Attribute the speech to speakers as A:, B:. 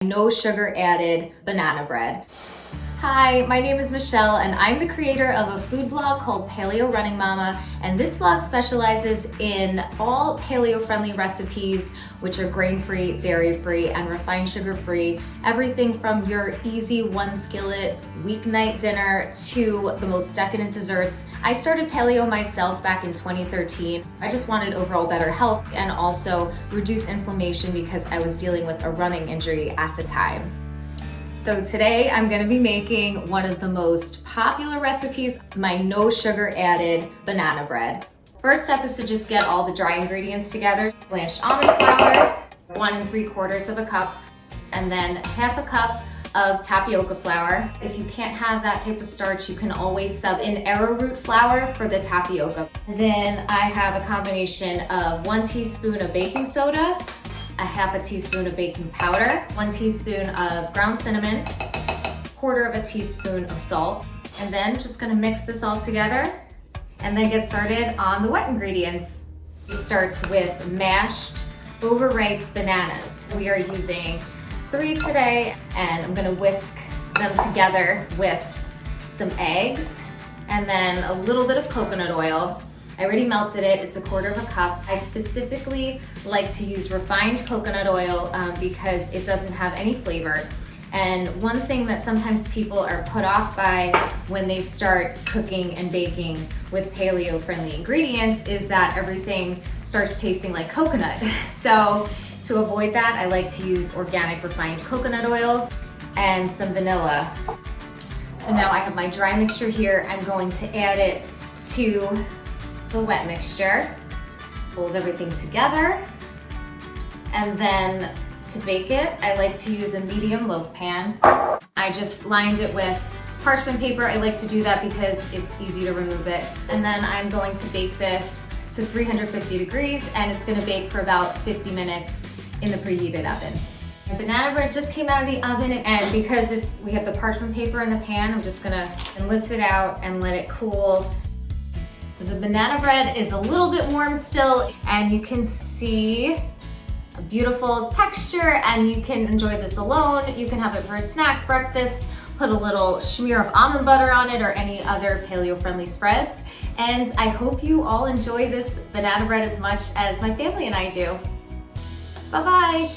A: no sugar added banana bread. Hi, my name is Michelle and I'm the creator of a food blog called Paleo Running Momma, and this blog specializes in all paleo friendly recipes which are grain-free, dairy-free, and refined sugar-free. Everything from your easy one skillet weeknight dinner to the most decadent desserts. I started paleo myself back in 2013. I just wanted overall better health and also reduce inflammation because I was dealing with a running injury at the time. So today I'm gonna be making one of the most popular recipes, my no sugar added banana bread. First step is to just get all the dry ingredients together. Blanched almond flour, 1 3/4 cup, and then half a cup of tapioca flour. If you can't have that type of starch, you can always sub in arrowroot flour for the tapioca. And then I have a combination of 1 teaspoon of baking soda, a half a teaspoon of baking powder, 1 teaspoon of ground cinnamon, 1/4 teaspoon of salt, and then just gonna mix this all together and then get started on the wet ingredients. It starts with mashed overripe bananas. We are using 3 today, and I'm gonna whisk them together with some eggs and then a little bit of coconut oil. I already melted it, it's 1/4 cup. I specifically like to use refined coconut oil because it doesn't have any flavor. And one thing that sometimes people are put off by when they start cooking and baking with paleo friendly ingredients is that everything starts tasting like coconut. So to avoid that, I like to use organic refined coconut oil and some vanilla. So now I have my dry mixture here. I'm going to add it to the wet mixture, hold everything together, and then to bake it, I like to use a medium loaf pan. I just lined it with parchment paper. I like to do that because it's easy to remove it. And then I'm going to bake this to 350 degrees, and it's gonna bake for about 50 minutes in the preheated oven. The banana bread just came out of the oven, and because we have the parchment paper in the pan, I'm just gonna lift it out and let it cool. So the banana bread is a little bit warm still, and you can see a beautiful texture, and you can enjoy this alone. You can have it for a snack, breakfast, put a little smear of almond butter on it or any other paleo-friendly spreads. And I hope you all enjoy this banana bread as much as my family and I do. Bye-bye.